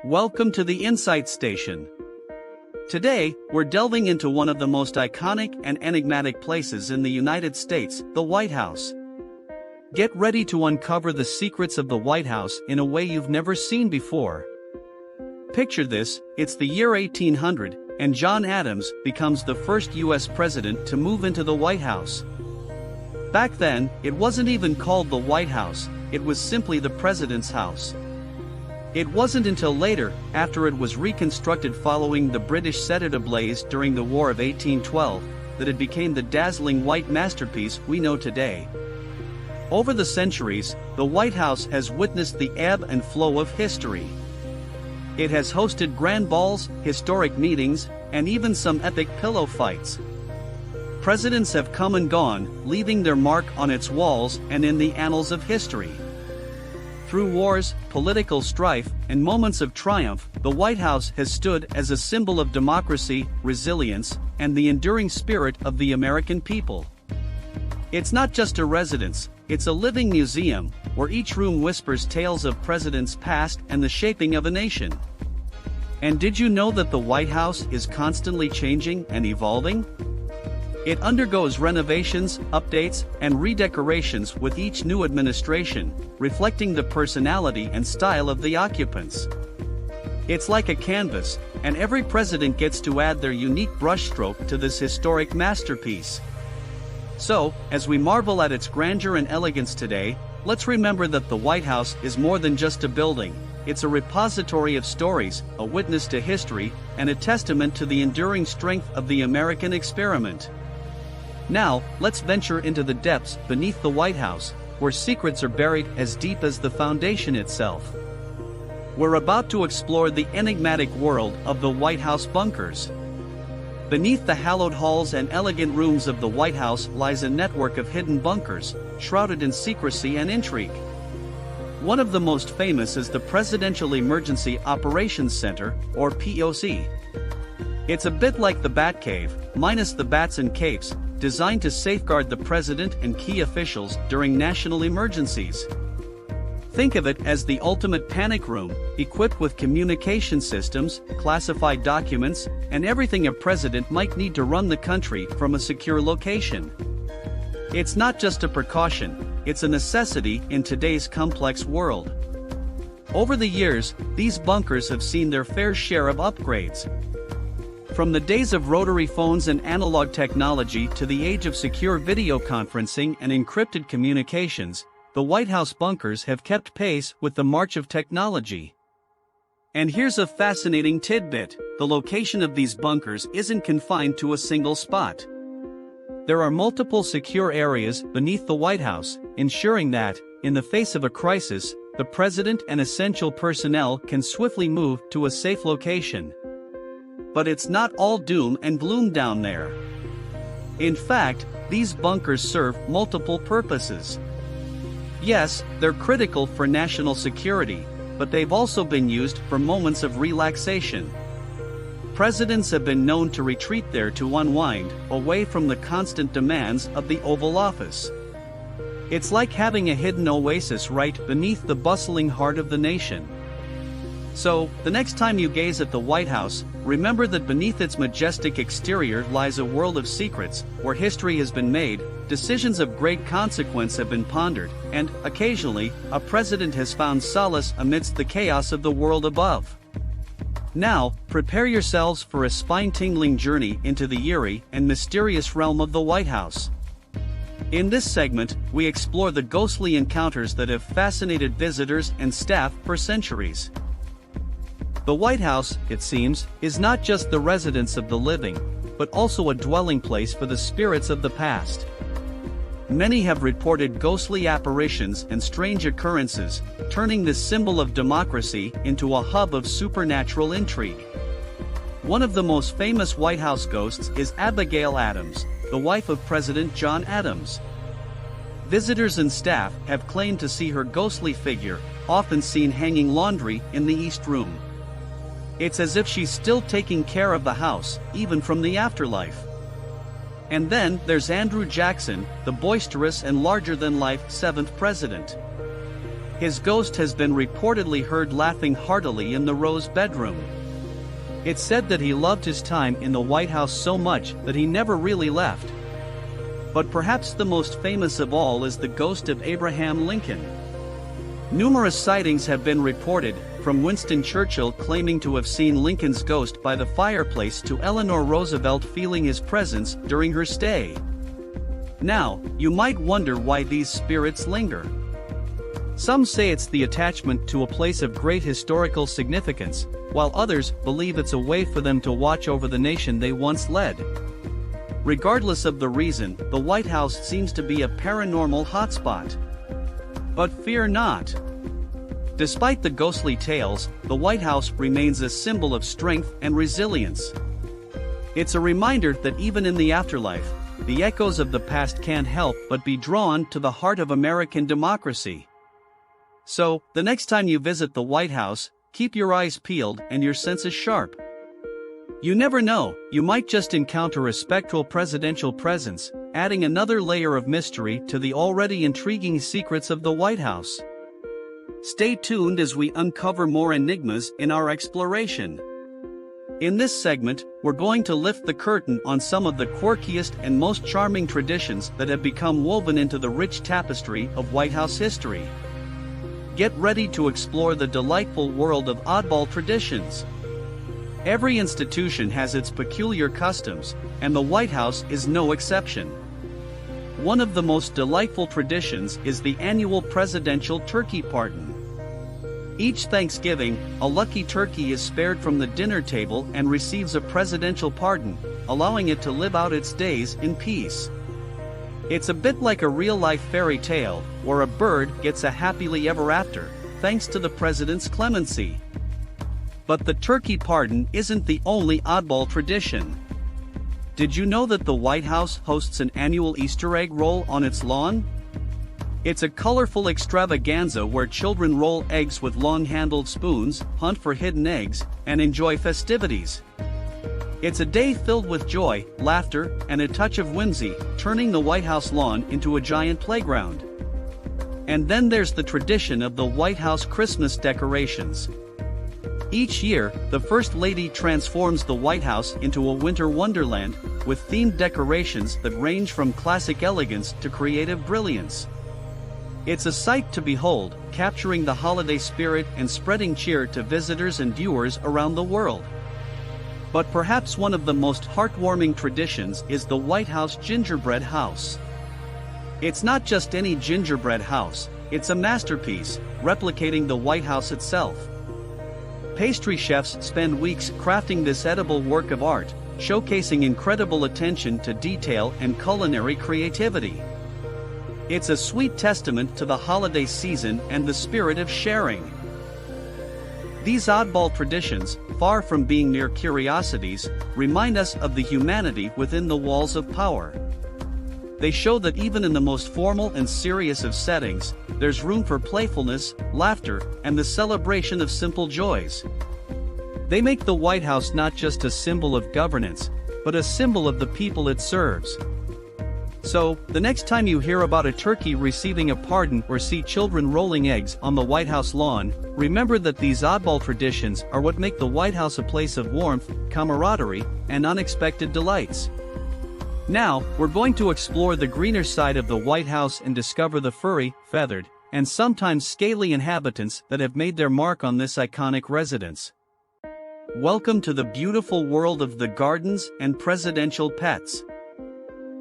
Welcome to the Insight Station. Today, we're delving into one of the most iconic and enigmatic places in the United States, the White House. Get ready to uncover the secrets of the White House in a way you've never seen before. Picture this, it's the year 1800, and John Adams becomes the first U.S. president to move into the White House. Back then, it wasn't even called the White House, it was simply the President's house. It wasn't until later, after it was reconstructed following the British set it ablaze during the War of 1812, that it became the dazzling white masterpiece we know today. Over the centuries, the White House has witnessed the ebb and flow of history. It has hosted grand balls, historic meetings, and even some epic pillow fights. Presidents have come and gone, leaving their mark on its walls and in the annals of history. Through wars, political strife, and moments of triumph, the White House has stood as a symbol of democracy, resilience, and the enduring spirit of the American people. It's not just a residence, it's a living museum, where each room whispers tales of presidents past and the shaping of a nation. And did you know that the White House is constantly changing and evolving? It undergoes renovations, updates, and redecorations with each new administration, reflecting the personality and style of the occupants. It's like a canvas, and every president gets to add their unique brushstroke to this historic masterpiece. So, as we marvel at its grandeur and elegance today, let's remember that the White House is more than just a building. It's a repository of stories, a witness to history, and a testament to the enduring strength of the American experiment. Now, let's venture into the depths beneath the White House, where secrets are buried as deep as the foundation itself. We're about to explore the enigmatic world of the White House bunkers. Beneath the hallowed halls and elegant rooms of the White House lies a network of hidden bunkers, shrouded in secrecy and intrigue. One of the most famous is the Presidential Emergency Operations Center, or POC. It's a bit like the Batcave, minus the bats and capes, designed to safeguard the president and key officials during national emergencies. Think of it as the ultimate panic room, equipped with communication systems, classified documents, and everything a president might need to run the country from a secure location. It's not just a precaution, it's a necessity in today's complex world. Over the years, these bunkers have seen their fair share of upgrades. From the days of rotary phones and analog technology to the age of secure video conferencing and encrypted communications, the White House bunkers have kept pace with the march of technology. And here's a fascinating tidbit: the location of these bunkers isn't confined to a single spot. There are multiple secure areas beneath the White House, ensuring that, in the face of a crisis, the president and essential personnel can swiftly move to a safe location. But it's not all doom and gloom down there. In fact, these bunkers serve multiple purposes. Yes, they're critical for national security, but they've also been used for moments of relaxation. Presidents have been known to retreat there to unwind, away from the constant demands of the Oval Office. It's like having a hidden oasis right beneath the bustling heart of the nation. So, the next time you gaze at the White House, remember that beneath its majestic exterior lies a world of secrets, where history has been made, decisions of great consequence have been pondered, and, occasionally, a president has found solace amidst the chaos of the world above. Now, prepare yourselves for a spine-tingling journey into the eerie and mysterious realm of the White House. In this segment, we explore the ghostly encounters that have fascinated visitors and staff for centuries. The White House, it seems, is not just the residence of the living, but also a dwelling place for the spirits of the past. Many have reported ghostly apparitions and strange occurrences, turning this symbol of democracy into a hub of supernatural intrigue. One of the most famous White House ghosts is Abigail Adams, the wife of President John Adams. Visitors and staff have claimed to see her ghostly figure, often seen hanging laundry in the East Room. It's as if she's still taking care of the house, even from the afterlife. And then there's Andrew Jackson, the boisterous and larger-than-life 7th president. His ghost has been reportedly heard laughing heartily in the Rose bedroom. It's said that he loved his time in the White House so much that he never really left. But perhaps the most famous of all is the ghost of Abraham Lincoln. Numerous sightings have been reported, from Winston Churchill claiming to have seen Lincoln's ghost by the fireplace to Eleanor Roosevelt feeling his presence during her stay. Now, you might wonder why these spirits linger. Some say it's the attachment to a place of great historical significance, while others believe it's a way for them to watch over the nation they once led. Regardless of the reason, the White House seems to be a paranormal hotspot. But fear not. Despite the ghostly tales, the White House remains a symbol of strength and resilience. It's a reminder that even in the afterlife, the echoes of the past can't help but be drawn to the heart of American democracy. So, the next time you visit the White House, keep your eyes peeled and your senses sharp. You never know, you might just encounter a spectral presidential presence, adding another layer of mystery to the already intriguing secrets of the White House. Stay tuned as we uncover more enigmas in our exploration. In this segment, we're going to lift the curtain on some of the quirkiest and most charming traditions that have become woven into the rich tapestry of White House history. Get ready to explore the delightful world of oddball traditions. Every institution has its peculiar customs, and the White House is no exception. One of the most delightful traditions is the annual presidential turkey pardon. Each Thanksgiving, a lucky turkey is spared from the dinner table and receives a presidential pardon, allowing it to live out its days in peace. It's a bit like a real-life fairy tale, where a bird gets a happily ever after, thanks to the president's clemency. But the turkey pardon isn't the only oddball tradition. Did you know that the White House hosts an annual Easter egg roll on its lawn? It's a colorful extravaganza where children roll eggs with long-handled spoons, hunt for hidden eggs, and enjoy festivities. It's a day filled with joy, laughter, and a touch of whimsy, turning the White House lawn into a giant playground. And then there's the tradition of the White House Christmas decorations. Each year, the First Lady transforms the White House into a winter wonderland, with themed decorations that range from classic elegance to creative brilliance. It's a sight to behold, capturing the holiday spirit and spreading cheer to visitors and viewers around the world. But perhaps one of the most heartwarming traditions is the White House gingerbread house. It's not just any gingerbread house, it's a masterpiece, replicating the White House itself. Pastry chefs spend weeks crafting this edible work of art, showcasing incredible attention to detail and culinary creativity. It's a sweet testament to the holiday season and the spirit of sharing. These oddball traditions, far from being mere curiosities, remind us of the humanity within the walls of power. They show that even in the most formal and serious of settings, there's room for playfulness, laughter, and the celebration of simple joys. They make the White House not just a symbol of governance, but a symbol of the people it serves. So, the next time you hear about a turkey receiving a pardon or see children rolling eggs on the White House lawn, remember that these oddball traditions are what make the White House a place of warmth, camaraderie, and unexpected delights. Now, we're going to explore the greener side of the White House and discover the furry, feathered, and sometimes scaly inhabitants that have made their mark on this iconic residence. Welcome to the beautiful world of the gardens and presidential pets.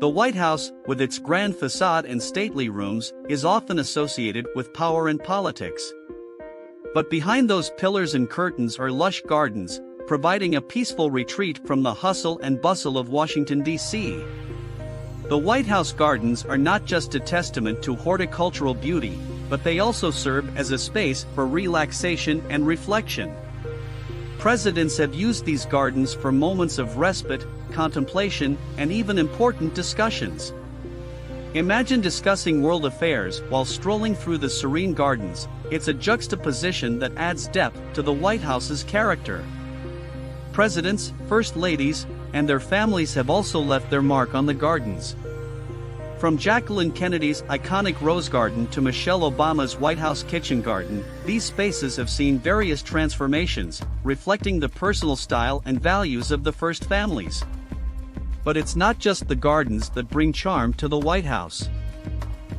The White House, with its grand facade and stately rooms, is often associated with power and politics. But behind those pillars and curtains are lush gardens, providing a peaceful retreat from the hustle and bustle of Washington, D.C. The White House gardens are not just a testament to horticultural beauty, but they also serve as a space for relaxation and reflection. Presidents have used these gardens for moments of respite, contemplation, and even important discussions. Imagine discussing world affairs while strolling through the serene gardens. It's a juxtaposition that adds depth to the White House's character. Presidents, first ladies, and their families have also left their mark on the gardens. From Jacqueline Kennedy's iconic Rose Garden to Michelle Obama's White House kitchen garden, these spaces have seen various transformations, reflecting the personal style and values of the first families. But it's not just the gardens that bring charm to the White House.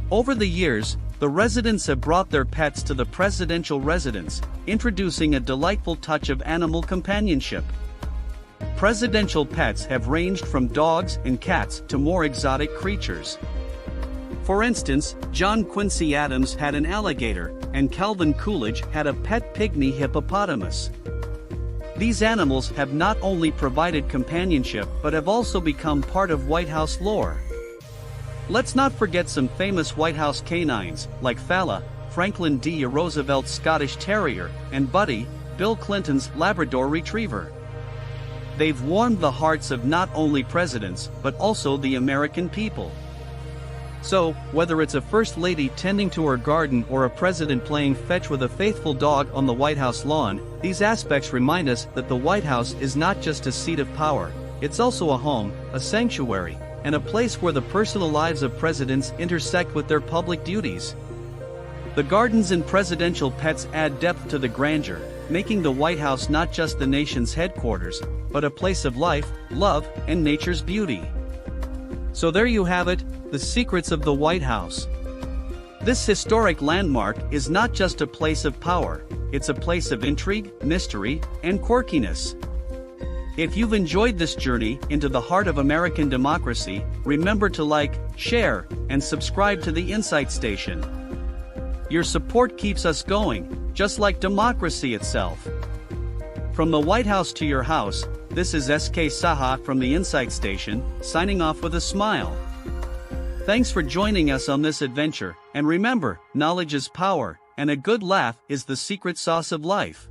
Over the years, the residents have brought their pets to the presidential residence, introducing a delightful touch of animal companionship. Presidential pets have ranged from dogs and cats to more exotic creatures. For instance, John Quincy Adams had an alligator, and Calvin Coolidge had a pet pygmy hippopotamus. These animals have not only provided companionship but have also become part of White House lore. Let's not forget some famous White House canines, like Fala, Franklin D. Roosevelt's Scottish Terrier, and Buddy, Bill Clinton's Labrador Retriever. They've warmed the hearts of not only presidents but also the American people. So, whether it's a first lady tending to her garden or a president playing fetch with a faithful dog on the White House lawn, these aspects remind us that the White House is not just a seat of power, it's also a home, a sanctuary, and a place where the personal lives of presidents intersect with their public duties. The gardens and presidential pets add depth to the grandeur, making the White House not just the nation's headquarters, but a place of life, love, and nature's beauty. So there you have it, the secrets of the White House. This historic landmark is not just a place of power, it's a place of intrigue, mystery, and quirkiness. If you've enjoyed this journey into the heart of American democracy, remember to like, share, and subscribe to the Insight Station. Your support keeps us going, just like democracy itself. From the White House to your house, this is SK Saha from the Insight Station, signing off with a smile. Thanks for joining us on this adventure, and remember, knowledge is power, and a good laugh is the secret sauce of life.